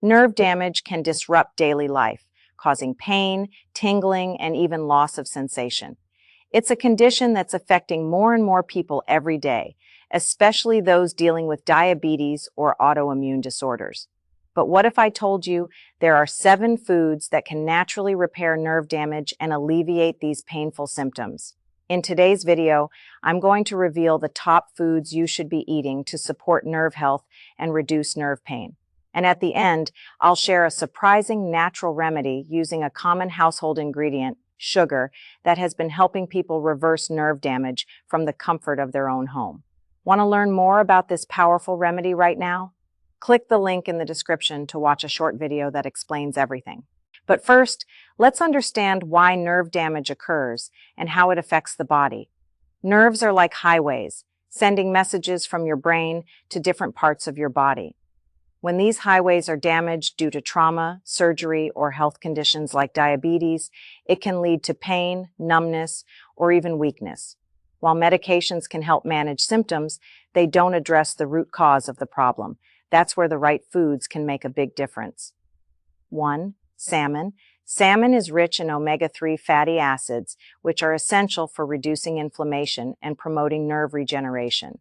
Nerve damage can disrupt daily life, causing pain, tingling, and even loss of sensation. It's a condition that's affecting more and more people every day, especially those dealing with diabetes or autoimmune disorders. But what if I told you there are 7 foods that can naturally repair nerve damage and alleviate these painful symptoms? In today's video, I'm going to reveal the top foods you should be eating to support nerve health and reduce nerve pain. And at the end, I'll share a surprising natural remedy using a common household ingredient, sugar, that has been helping people reverse nerve damage from the comfort of their own home. Want to learn more about this powerful remedy right now? Click the link in the description to watch a short video that explains everything. But first, let's understand why nerve damage occurs and how it affects the body. Nerves are like highways, sending messages from your brain to different parts of your body. When these highways are damaged due to trauma, surgery, or health conditions like diabetes, it can lead to pain, numbness, or even weakness. While medications can help manage symptoms, they don't address the root cause of the problem. That's where the right foods can make a big difference. 1. Salmon. Salmon is rich in omega-3 fatty acids, which are essential for reducing inflammation and promoting nerve regeneration.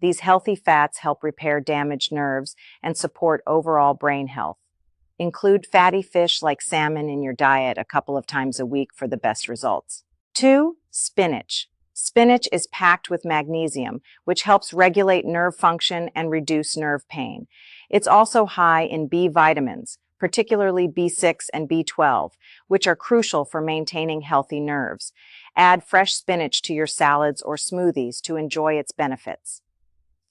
These healthy fats help repair damaged nerves and support overall brain health. Include fatty fish like salmon in your diet a couple of times a week for the best results. 2. Spinach. Spinach is packed with magnesium, which helps regulate nerve function and reduce nerve pain. It's also high in B vitamins, particularly B6 and B12, which are crucial for maintaining healthy nerves. Add fresh spinach to your salads or smoothies to enjoy its benefits.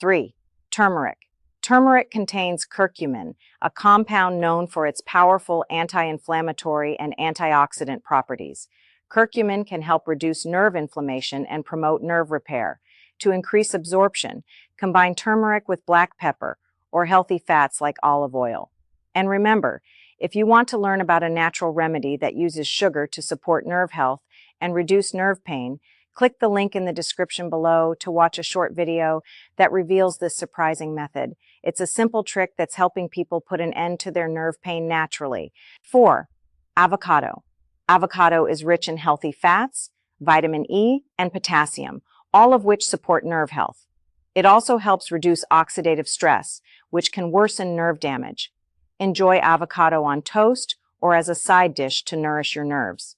3. Turmeric. Turmeric contains curcumin, a compound known for its powerful anti-inflammatory and antioxidant properties. Curcumin can help reduce nerve inflammation and promote nerve repair. To increase absorption, combine turmeric with black pepper or healthy fats like olive oil. And remember, if you want to learn about a natural remedy that uses sugar to support nerve health and reduce nerve pain, click the link in the description below to watch a short video that reveals this surprising method. It's a simple trick that's helping people put an end to their nerve pain naturally. 4. Avocado. Avocado is rich in healthy fats, vitamin E, and potassium, all of which support nerve health. It also helps reduce oxidative stress, which can worsen nerve damage. Enjoy avocado on toast or as a side dish to nourish your nerves.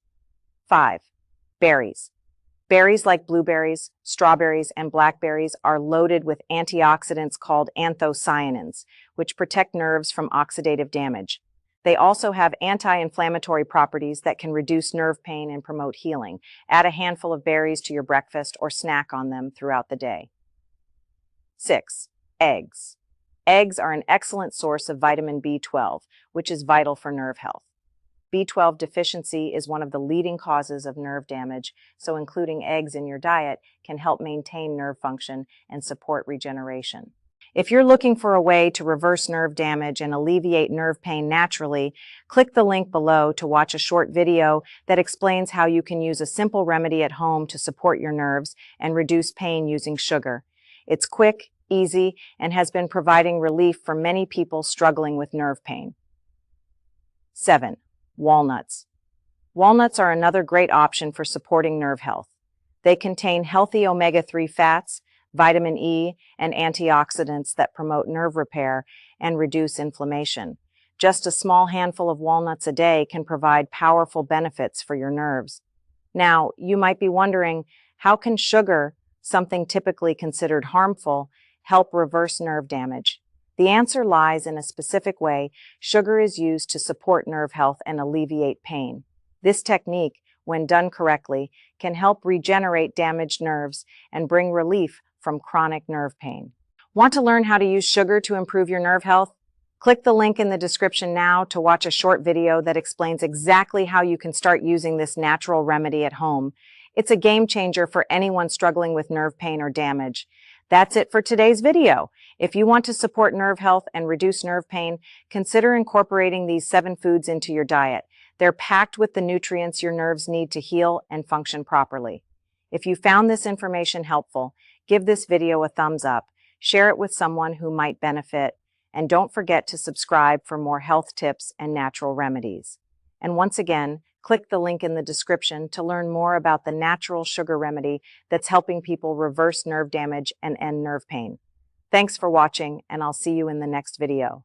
5. Berries. Berries like blueberries, strawberries, and blackberries are loaded with antioxidants called anthocyanins, which protect nerves from oxidative damage. They also have anti-inflammatory properties that can reduce nerve pain and promote healing. Add a handful of berries to your breakfast or snack on them throughout the day. 6. Eggs. Eggs are an excellent source of vitamin B12, which is vital for nerve health. B12 deficiency is one of the leading causes of nerve damage, so including eggs in your diet can help maintain nerve function and support regeneration. If you're looking for a way to reverse nerve damage and alleviate nerve pain naturally, click the link below to watch a short video that explains how you can use a simple remedy at home to support your nerves and reduce pain using sugar. It's quick, easy, and has been providing relief for many people struggling with nerve pain. 7. Walnuts. Walnuts are another great option for supporting nerve health. They contain healthy omega-3 fats, vitamin E, and antioxidants that promote nerve repair and reduce inflammation. Just a small handful of walnuts a day can provide powerful benefits for your nerves. Now, you might be wondering, how can sugar, something typically considered harmful, help reverse nerve damage? The answer lies in a specific way sugar is used to support nerve health and alleviate pain. This technique, when done correctly, can help regenerate damaged nerves and bring relief from chronic nerve pain. Want to learn how to use sugar to improve your nerve health? Click the link in the description now to watch a short video that explains exactly how you can start using this natural remedy at home. It's a game changer for anyone struggling with nerve pain or damage. That's it for today's video. If you want to support nerve health and reduce nerve pain, consider incorporating these 7 foods into your diet. They're packed with the nutrients your nerves need to heal and function properly. If you found this information helpful, give this video a thumbs up, share it with someone who might benefit, And don't forget to subscribe for more health tips and natural remedies. And once again, click the link in the description to learn more about the natural sugar remedy that's helping people reverse nerve damage and end nerve pain. Thanks for watching, and I'll see you in the next video.